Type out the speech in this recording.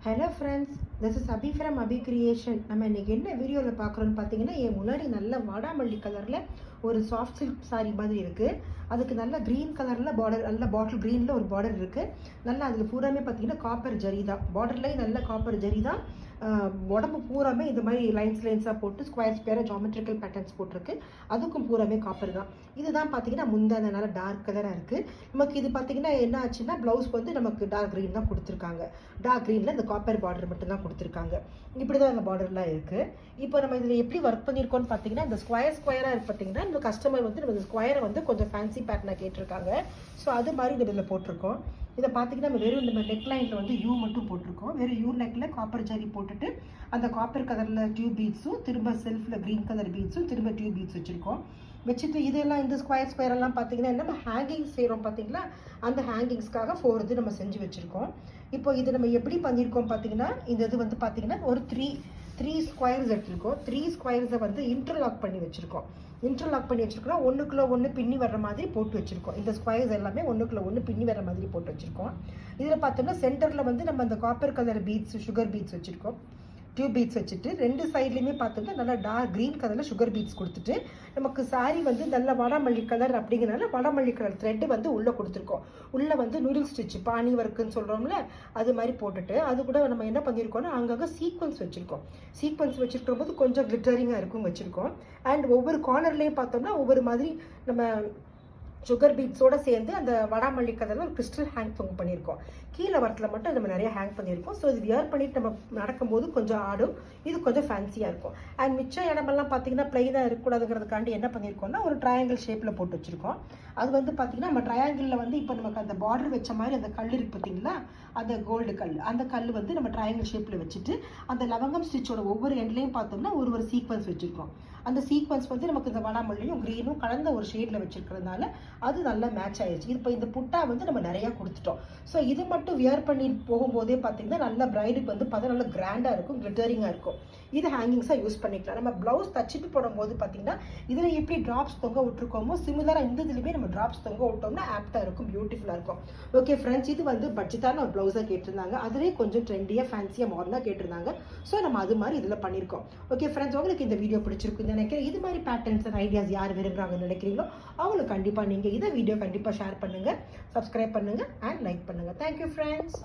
Hello friends, this is Abhi from Abhi creation. நம்ம இன்றைக்கி என்ன வீடியோவில் பார்க்குறோன்னு பார்த்தீங்கன்னா, என் முன்னாடி நல்ல வாடாமல்லி கலரில் ஒரு சாஃப்ட் சில்க் சாரீ மாதிரி இருக்குது. அதுக்கு நல்ல க்ரீன் கலரில் பார்டர், நல்ல பாட்டில் க்ரீனில் ஒரு பார்டர் இருக்குது. நல்லா அதில் பூராமே பார்த்தீங்கன்னா காப்பர் ஜரி தான், பார்டர்லேயும் நல்ல காப்பர் ஜரி தான். உடம்பு பூராமே இந்த மாதிரி லைன்ஸாக போட்டு ஸ்கொயராக ஜாமெட்ரிக்கல் பேட்டர்ன்ஸ் போட்டிருக்கு. அதுக்கும் பூராமே காப்பர் தான். இதுதான் பார்த்தீங்கன்னா முந்தான நல்ல டார்க் கலராக இருக்குது. நமக்கு இது பார்த்தீங்கன்னா என்ன ஆச்சுன்னா, ப்ளவுஸ்க்கு வந்து நமக்கு டார்க் க்ரீன் தான் கொடுத்துருக்காங்க. டார்க் க்ரீனில் இந்த காப்பர் பார்டர் மட்டும்தான் கொடுத்துருக்காங்க. இப்படி தான் அந்த பார்டர்லாம் இருக்குது. இப்போ நம்ம இதில் எப்படி ஒர்க் பண்ணியிருக்கோம்னு பார்த்தீங்கன்னா, இந்த ஸ்கொயராக இருக்குது பார்த்தீங்கன்னா, இந்த கஸ்டமர் வந்து நம்ம இந்த ஸ்கொயரை வந்து கொஞ்சம் ஃபேன்சி பேட்டர்னாக கேட்டிருக்காங்க. ஸோ அது மாதிரி இதில் போட்டிருக்கோம். இதை பார்த்தீங்கன்னா நம்ம வெறும் நம்ம நெக் லைனில் வந்து யூ மட்டும் போட்டிருக்கோம். வெறும் யூ நெக்கில் காப்பர் ஜரி போட்டுட்டு அந்த காப்பர் கலரில் டியூப் பீட்ஸும், திரும்ப செல்ஃபில் க்ரீன் கலர் பீட்ஸும், திரும்ப டியூப் பீட்ஸ் வச்சுருக்கோம். வச்சுட்டு இதெல்லாம் இந்த ஸ்கொயரெல்லாம் பார்த்தீங்கன்னா நம்ம ஹேங்கிங்ஸ் செய்கிறோம் பார்த்தீங்களா, அந்த ஹேங்கிங்ஸ்க்காக 4 இது நம்ம செஞ்சு வச்சுருக்கோம். இப்போ இது நம்ம எப்படி பண்ணியிருக்கோம் பார்த்தீங்கன்னா, இந்த இது வந்து பார்த்தீங்கன்னா ஒரு த்ரீ ஸ்கொயர்ஸ் எடுத்துருக்கோம். 3 ஸ்கொயர்ஸை வந்து இன்டர்லாக் பண்ணி வச்சுருக்கோம். ஒன்றுக்குள்ள ஒன்று பின்னி வர்ற மாதிரி போட்டு வச்சுருக்கோம். இந்த ஸ்கொயர்ஸ் எல்லாமே ஒன்றுக்குள்ள ஒன்று பின்னி வர மாதிரி போட்டு வச்சுருக்கோம். இதில் பார்த்தோம்னா சென்டரில் வந்து நம்ம அந்த copper colour beads, sugar beads வச்சுருக்கோம். டியூப் பீட்ஸ் வச்சுட்டு 2 சைட்லையுமே பார்த்தோம்னா நல்லா டார்க் க்ரீன் கலரில் சுகர் பீட்ஸ் கொடுத்துட்டு, நமக்கு சாரீ வந்து நல்ல வடமல்லி கலர் அப்படிங்கிறனால வடமல்லி கலர் த்ரெட்டு வந்து உள்ளே கொடுத்துருக்கோம். உள்ளே வந்து நூடுல் ஸ்டிச் பானி ஒர்க்குன்னு சொல்கிறோம்ல, அது மாதிரி போட்டுட்டு அது கூட நம்ம என்ன பண்ணியிருக்கோம்னா அங்கங்கே சீக்வன்ஸ் வச்சுருக்கோம். சீக்வன்ஸ் வச்சுருக்கும் போது கொஞ்சம் கிளிட்டரிங்காக இருக்கும் வச்சுருக்கோம். அண்ட் ஒவ்வொரு கார்னர்லேயும் பார்த்தோம்னா ஒவ்வொரு மாதிரி நம்ம சுகர் பீட்ஸோடு சேர்ந்து அந்த வடாமல்லி கலரில் ஒரு கிறிஸ்டல் ஹேங் பண்ணியிருக்கோம். கீழே வரத்தில் மட்டும் நம்ம நிறைய ஹேங் பண்ணியிருக்கோம். ஸோ இது வியர் பண்ணிட்டு நம்ம நடக்கும்போது கொஞ்சம் ஆடும், இது கொஞ்சம் ஃபேன்சியாக இருக்கும். அண்ட் மிச்ச இடமெல்லாம் பார்த்தீங்கன்னா ப்ளைனாக இருக்கக்கூடாதுங்கிறதுக்காண்டி என்ன பண்ணியிருக்கோம்னா ஒரு ட்ரையாங்கிள் ஷேப்பில் போட்டு வச்சுருக்கோம். அது வந்து பார்த்தீங்கன்னா நம்ம ட்ரையாங்கிளில் வந்து இப்போ நமக்கு அந்த பார்டர் வச்ச மாதிரி அந்த கல் இருக்குது பார்த்தீங்களா, அந்த கோல்டு கல், அந்த கல் வந்து நம்ம ட்ரையாங்கிள் ஷேப்பில் வச்சுட்டு அந்த லவங்கம் ஸ்டிச்சோட ஒவ்வொரு எண்ட்லையும் பார்த்தோம்னா ஒரு சீக்வன்ஸ் வச்சுருக்கோம். அந்த சீக்வன்ஸ் வந்து நமக்கு இந்த வடாமல்லியும் க்ரீனும் கலந்த ஒரு ஷேடில் வச்சுருக்கிறதுனால அது நல்லா மேட்ச் ஆயிடுச்சு. இப்போ இந்த புட்டா வந்து நம்ம நிறையா கொடுத்துட்டோம். ஸோ இது மட்டும் வியர் பண்ணி போகும்போதே பார்த்தீங்கன்னா நல்ல பிரைடுக்கு வந்து பார்த்தா நல்லா கிராண்டாக இருக்கும், கிளிட்டரிங்காக இருக்கும். இது ஹேங்கிங்ஸாக யூஸ் பண்ணிக்கலாம். நம்ம ப்ளவுஸ் தச்சுட்டு போடும்போது பார்த்தீங்கன்னா இதில் எப்படி ட்ராப்ஸ் தொங்க விட்டுருக்கோமோ சிமிலராக இந்த இதுலையுமே நம்ம ட்ராப்ஸ் தொங்க விட்டோம்னா ஆப்டாக இருக்கும், பியூட்டிஃபுல்லாக இருக்கும். ஓகே ஃப்ரெண்ட்ஸ், இது வந்து பட்ஜெட்டான ஒரு ப்ளவுஸாக கேட்டிருந்தாங்க. அதுலேயே கொஞ்சம் ட்ரெண்டியாக ஃபேன்சியாக மாடலாக கேட்டிருந்தாங்க. ஸோ நம்ம அது மாதிரி இதில் பண்ணியிருக்கோம். ஓகே ஃப்ரெண்ட்ஸ், உங்களுக்கு இந்த வீடியோ பிடிச்சிருக்குன்னு நினைக்கிறேன். இது மாதிரி பேட்டர்ன்ஸ் அண்ட் ஐடியாஸ் யார் விரும்புகிறாங்கன்னு நினைக்கிறீங்களோ அவங்களுக்கு கண்டிப்பாக நீங்கள் இதை வீடியோ கண்டிப்பாக ஷேர் பண்ணுங்கள், சப்ஸ்கிரைப் பண்ணுங்கள் அண்ட் லைக் பண்ணுங்கள். Thank you friends.